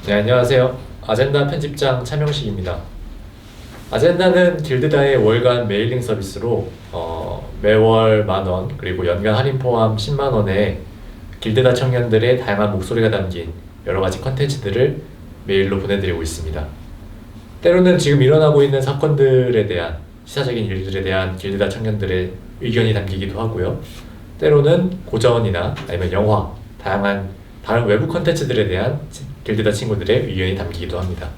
네, 안녕하세요. 아젠다 편집장 차명식입니다. 아젠다는 길드다의 월간 메일링 서비스로 매월 10,000원 그리고 연간 할인 포함 10만 원에 길드다 청년들의 다양한 목소리가 담긴 여러 가지 컨텐츠들을 메일로 보내드리고 있습니다. 때로는 지금 일어나고 있는 사건들에 대한 시사적인 일들에 대한 길드다 청년들의 의견이 담기기도 하고요. 때로는 고전이나 아니면 영화, 다양한 다른 외부 컨텐츠들에 대한 길드다 친구들의 의견이 담기기도 합니다.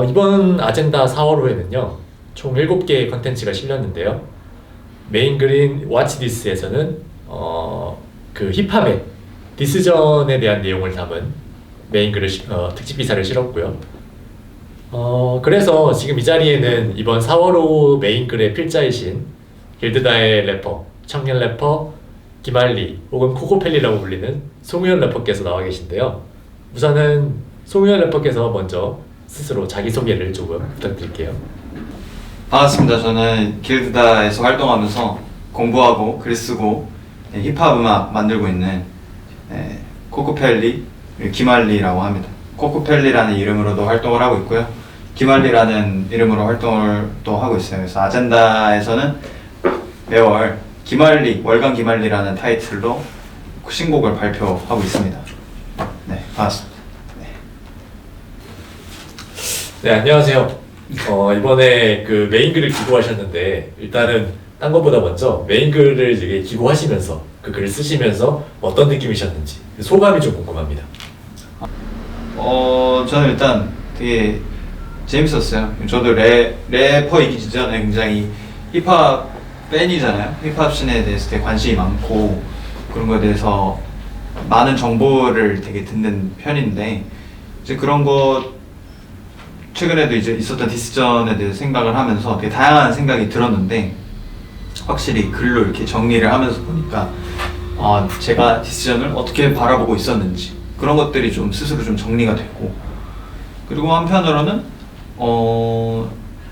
이번 아젠다 4월호에는요, 총 7개의 컨텐츠가 실렸는데요. 메인 글인 Watch This에서는 그 힙합의 디스전에 대한 내용을 담은 메인 글을 특집 기사를 실었고요. 그래서 지금 이 자리에는 이번 4월호 메인 글의 필자이신 길드다의 래퍼, 청년 래퍼 김알리 혹은 코코펠리라고 불리는 송우현 래퍼께서 나와 계신데요. 우선은 송우현 래퍼께서 먼저 스스로 자기소개를 조금 부탁드릴게요. 반갑습니다. 저는 길드다에서 활동하면서 공부하고 글 쓰고 힙합 음악 만들고 있는 코코펠리 김알리라고 합니다. 코코펠리라는 이름으로도 활동을 하고 있고요. 김알리라는 이름으로 활동을 또 하고 있어요. 그래서 아젠다에서는 매월 김알리, 월간 김알리라는 타이틀로 신곡을 발표하고 있습니다. 네, 반갑습니다. 네, 안녕하세요. 이번에 그 메인 글을 기고하셨는데 일단은 딴 것보다 먼저 메인 글을 이제 기고하시면서 그 글을 쓰시면서 어떤 느낌이셨는지 소감이 좀 궁금합니다. 저는 일단 되게 재밌었어요. 저도 래퍼이기 전에 굉장히 힙합 팬이잖아요. 힙합 씬에 대해서 되게 관심이 많고 그런 거에 대해서 많은 정보를 되게 듣는 편인데 이제 그런 것 최근에도 이제 있었던 디스전에 대해서 생각을 하면서 되게 다양한 생각이 들었는데 확실히 글로 이렇게 정리를 하면서 보니까 제가 디스전을 어떻게 바라보고 있었는지 그런 것들이 좀 스스로 좀 정리가 되고 그리고 한편으로는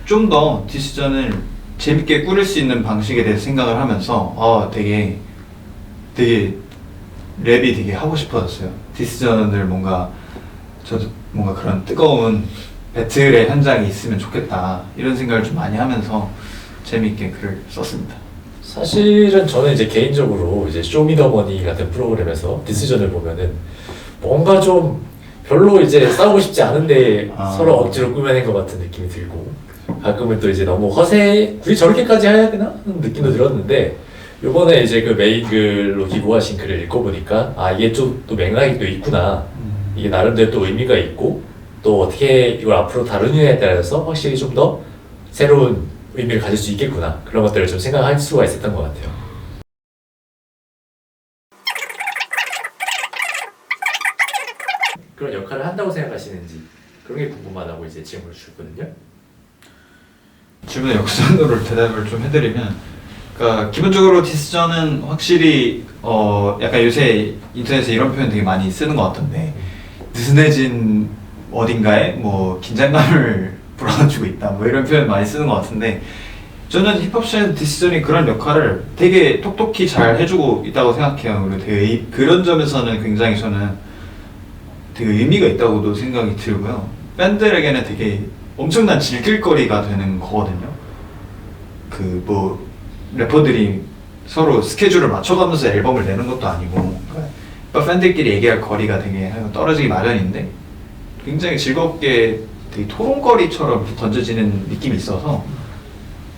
좀 더 디스전을 재밌게 꾸릴 수 있는 방식에 대해서 생각을 하면서 되게 랩이 되게 하고 싶어졌어요. 디스전을 저도 뭔가 그런 뜨거운 배틀의 현장이 있으면 좋겠다 이런 생각을 좀 많이 하면서 재밌게 글을 썼습니다. 사실은 저는 이제 개인적으로 이제 쇼미더머니 같은 프로그램에서 디스전을 보면은 뭔가 좀 별로 이제 싸우고 싶지 않은데 서로 억지로 꾸며낸 것 같은 느낌이 들고 가끔은 또 이제 너무 굳이 저렇게까지 해야 되나? 하는 느낌도 들었는데 요번에 이제 그 메인 글로 기고하신 글을 읽어보니까 이게 좀 또 맥락이 또 있구나. 이게 나름대로 또 의미가 있고 또 어떻게 이걸 앞으로 다루느냐에 따라서 확실히 좀 더 새로운 의미를 가질 수 있겠구나. 그런 것들을 좀 생각할 수가 있었던 것 같아요. 그런 역할을 한다고 생각하시는지 그런 게 궁금하다고 이제 질문을 주셨거든요. 질문의 역선으로 대답을 좀 해드리면 그러니까 기본적으로 디스전은 확실히 약간 요새 인터넷에 이런 표현 되게 많이 쓰는 것 같던데 느슨해진 어딘가에 뭐 긴장감을 불어넣어주고 있다 뭐 이런 표현 많이 쓰는 것 같은데 저는 힙합씬에서 디스전이 그런 역할을 되게 톡톡히 잘 해주고 있다고 생각해요. 그리고 되게 그런 점에서는 굉장히 저는 되게 의미가 있다고도 생각이 들고요. 팬들에게는 되게 엄청난 즐길거리가 되는 거거든요. 그 뭐 래퍼들이 서로 스케줄을 맞춰가면서 앨범을 내는 것도 아니고 그러니까 팬들끼리 얘기할 거리가 되게 떨어지기 마련인데 굉장히 즐겁게 되게 토론거리처럼 던져지는 느낌이 있어서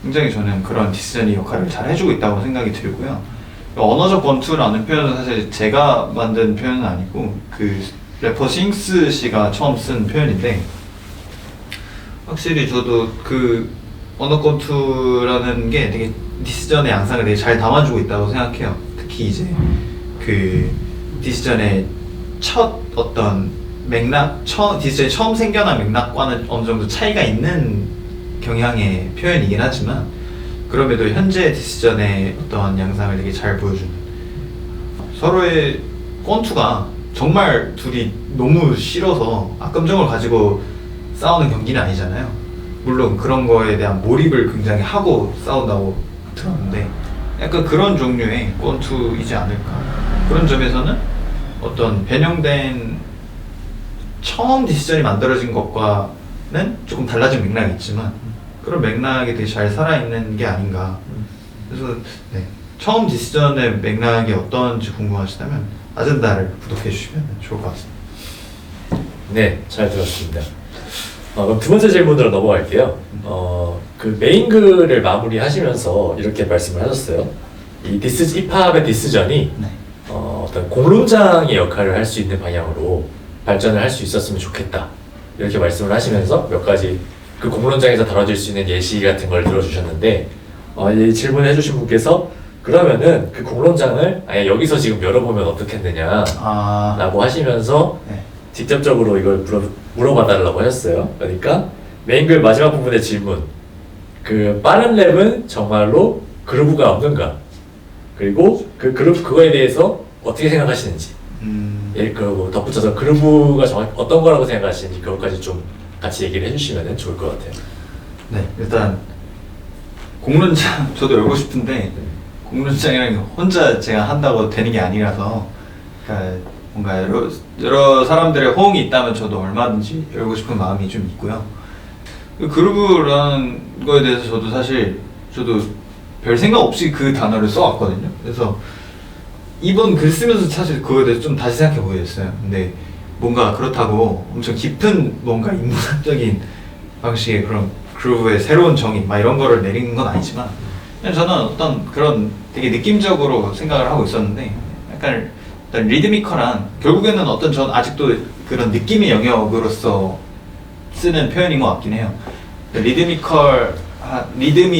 굉장히 저는 그런 디스전이 역할을 잘 해주고 있다고 생각이 들고요. 언어적 권투라는 표현은 사실 제가 만든 표현은 아니고 그 래퍼 싱스 씨가 처음 쓴 표현인데 확실히 저도 그 언어 권투라는 게 되게 디스전의 양상을 되게 잘 담아주고 있다고 생각해요. 특히 이제 그 디스전의 첫 어떤 디스전이 처음 생겨난 맥락과는 어느 정도 차이가 있는 경향의 표현이긴 하지만 그럼에도 현재 디스전의 어떤 양상을 되게 잘 보여주는 서로의 권투가 정말 둘이 너무 싫어서 악감정을 가지고 싸우는 경기는 아니잖아요. 물론 그런 거에 대한 몰입을 굉장히 하고 싸운다고 들었는데 약간 그런 종류의 권투이지 않을까. 그런 점에서는 어떤 변형된 처음 디시전이 만들어진 것과는 조금 달라진 맥락이 있지만 그런 맥락이 되게 잘 살아있는 게 아닌가. 그래서 네, 처음 디시전의 맥락이 어떤지 궁금하시다면 아젠다를 구독해 주시면 좋을 것 같습니다. 네, 잘 들었습니다. 그럼 두 번째 질문으로 넘어갈게요. 그 메인 글을 마무리하시면서 이렇게 말씀을 하셨어요. 이 힙합의 디스전이 네. 어떤 공론장의 역할을 할 수 있는 방향으로 발전을 할 수 있었으면 좋겠다. 이렇게 말씀을 하시면서 몇 가지 그 공론장에서 다뤄질 수 있는 예시 같은 걸 들어주셨는데, 이 질문해 주신 분께서 그러면은 그 공론장을 아예 여기서 지금 열어보면 어떻겠느냐 라고 하시면서 네. 직접적으로 이걸 물어봐달라고 하셨어요. 그러니까 메인글 마지막 부분의 질문, 그 빠른 랩은 정말로 그루브가 없는가, 그리고 그 그거에 대해서 어떻게 생각하시는지, 그리고 덧붙여서 그루브가 정확히 어떤 거라고 생각하시는지 그것까지 좀 같이 얘기를 해주시면 좋을 것 같아요. 네, 일단 공론장 저도 열고 싶은데 공론장이라는 게 혼자 제가 한다고 되는 게 아니라서, 그러니까 뭔가 여러 사람들의 호응이 있다면 저도 얼마든지 열고 싶은 마음이 좀 있고요. 그루브라는 거에 대해서 저도 별 생각 없이 그 단어를 써왔거든요. 그래서 이번 글 쓰면서 사실 그거에 대해서 좀 다시 생각해 보게 됐어요. 근데 뭔가 그렇다고 엄청 깊은 뭔가 인문학적인 방식의 그런 그루브의 새로운 정의 막 이런 거를 내리는 건 아니지만, 그냥 저는 어떤 그런 되게 느낌적으로 생각을 하고 있었는데, 약간 어떤 리드미컬한, 결국에는 어떤 전 아직도 그런 느낌의 영역으로서 쓰는 표현인 것 같긴 해요. 리듬이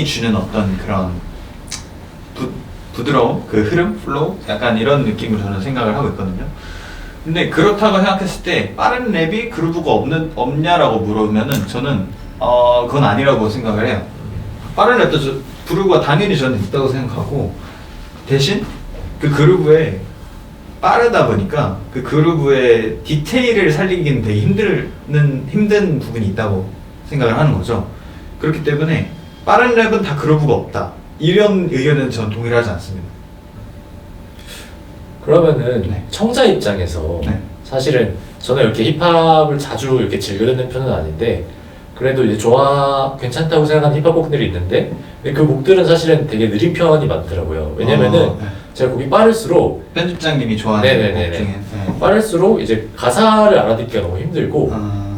주는 어떤 그런 부드러움, 그 흐름, 플로우, 약간 이런 느낌으로 저는 생각을 하고 있거든요. 근데 그렇다고 생각했을 때 빠른 랩이 그루브가 없냐라고 물으면은 저는 그건 아니라고 생각을 해요. 빠른 랩도 그루브가 당연히 저는 있다고 생각하고, 대신 그 그루브에 빠르다 보니까 그 그루브의 디테일을 살리기는 되게 힘든 부분이 있다고 생각을 하는 거죠. 그렇기 때문에 빠른 랩은 다 그루브가 없다, 이런 의견은 전 동일하지 않습니다. 그러면은 네. 청자 입장에서 네. 사실은 저는 이렇게 힙합을 자주 이렇게 즐겨 듣는 편은 아닌데, 그래도 이제 괜찮다고 생각하는 힙합 곡들이 있는데, 근데 그 곡들은 사실은 되게 느린 편이 많더라고요. 왜냐면은 네. 제가 곡이 빠를수록 편집장님이 좋아하는 네네네네. 곡 중에 네. 빠를수록 이제 가사를 알아듣기가 너무 힘들고,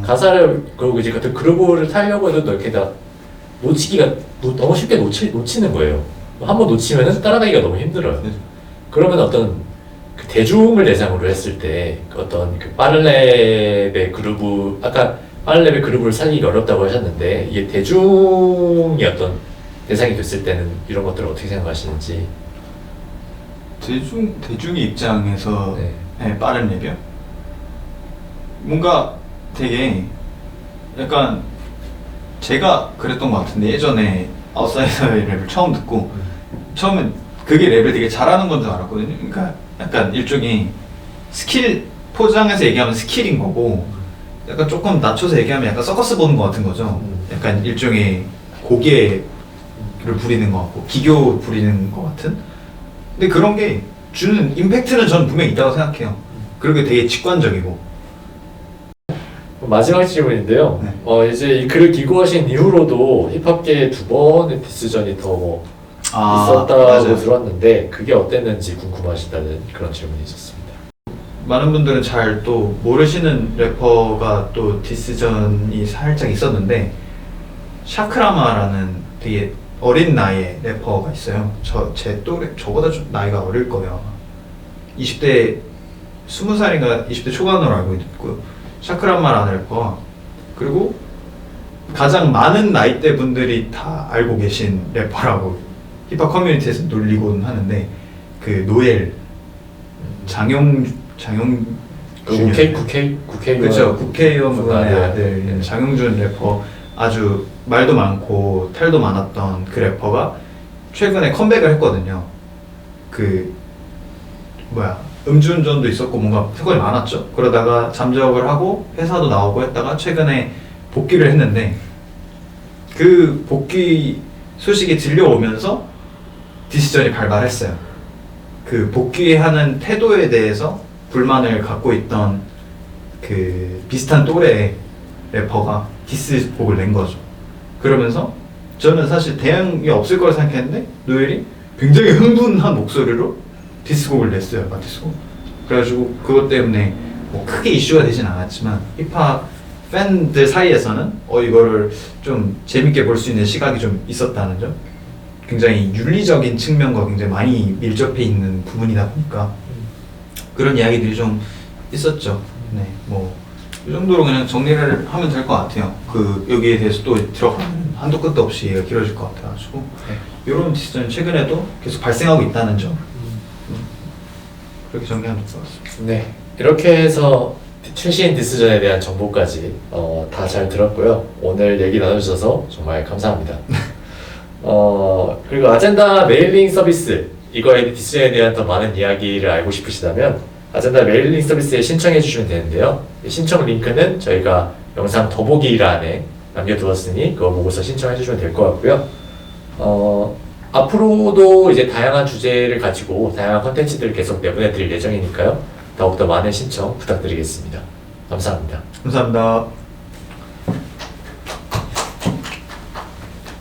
가사를, 그리고 이제 같은 그루브를 타려고 해도 이렇게 다 놓치기가 너무 쉽게 놓치는 거예요. 한 번 놓치면은 따라가기가 너무 힘들어요. 네. 그러면 어떤 그 대중을 대상으로 했을 때 어떤 그 빠른 랩의 그루브, 아까 빠른 랩의 그루브를 살리기 어렵다고 하셨는데, 이게 대중이 어떤 대상이 됐을 때는 이런 것들을 어떻게 생각하시는지. 대중의 입장에서 네. 네, 빠른 랩이요? 뭔가 되게 약간 제가 그랬던 것 같은데, 예전에 아웃사이더의 랩을 처음 듣고 처음엔 그게 랩을 되게 잘하는 건 줄 알았거든요. 그러니까 약간 일종의 스킬, 포장해서 얘기하면 스킬인 거고, 약간 조금 낮춰서 얘기하면 약간 서커스 보는 것 같은 거죠. 약간 일종의 고개를 부리는 것 같고 기교 부리는 것 같은. 근데 그런 게 주는 임팩트는 저는 분명히 있다고 생각해요. 그리고 되게 직관적이고. 마지막 질문인데요. 네. 이제 이 글을 기고하신 이후로도 힙합계에 두 번의 디스전이 더 있었다고 맞아요. 들었는데, 그게 어땠는지 궁금하시다는 그런 질문이 있었습니다. 많은 분들은 잘 또 모르시는 래퍼가 또 디스전이 살짝 있었는데, 샤크라마라는 되게 어린 나이의 래퍼가 있어요. 제 또래, 저보다 좀 나이가 어릴 거예요. 20대 20살인가 20대 초반으로 알고 있고요. 샤크라마라는 래퍼, 그리고 가장 많은 나이대 분들이 다 알고 계신 래퍼라고 힙합 커뮤니티에서 놀리곤 하는데, 그 노엘, 장용 그 국회의원. 그렇죠, 국회의원 분의 네. 아들 네. 장용준 래퍼, 아주 말도 많고 탈도 많았던 그 래퍼가 최근에 컴백을 했거든요. 그 음주운전도 있었고 뭔가 사건이 많았죠. 그러다가 잠적을 하고 회사도 나오고 했다가 최근에 복귀를 했는데, 그 복귀 소식이 들려오면서 디시전이 발발했어요. 그 복귀하는 태도에 대해서 불만을 갖고 있던 그 비슷한 또래 래퍼가 디스곡을 낸 거죠. 그러면서 저는 사실 대응이 없을 거라 생각했는데 노엘이 굉장히 흥분한 목소리로 디스곡을 냈어요. 디스곡. 그래가지고 그것 때문에 뭐 크게 이슈가 되진 않았지만 힙합 팬들 사이에서는 이거를 좀 재밌게 볼 수 있는 시각이 좀 있었다는 점, 굉장히 윤리적인 측면과 굉장히 많이 밀접해 있는 부분이다 보니까 그런 이야기들이 좀 있었죠. 네, 뭐 이 정도로 그냥 정리를 하면 될 것 같아요. 그 여기에 대해서 또 들어가면 한도 끝도 없이 얘기가 길어질 것 같아가지고 이런 디스전이 최근에도 계속 발생하고 있다는 점, 그렇게 정리하면 될 것 같습니다. 네, 이렇게 해서 최신 디스전에 대한 정보까지 다 잘 들었고요. 오늘 얘기 나눠주셔서 정말 감사합니다. 그리고 아젠다 메일링 서비스, 이거에 디스전에 대한 더 많은 이야기를 알고 싶으시다면 아젠다 메일링 서비스에 신청해 주시면 되는데요. 이 신청 링크는 저희가 영상 더보기란에 남겨두었으니 그거 보고서 신청해 주시면 될 것 같고요. 앞으로도 이제 다양한 주제를 가지고 다양한 컨텐츠들을 계속 내보내 드릴 예정이니까요. 더욱더 많은 신청 부탁드리겠습니다. 감사합니다. 감사합니다.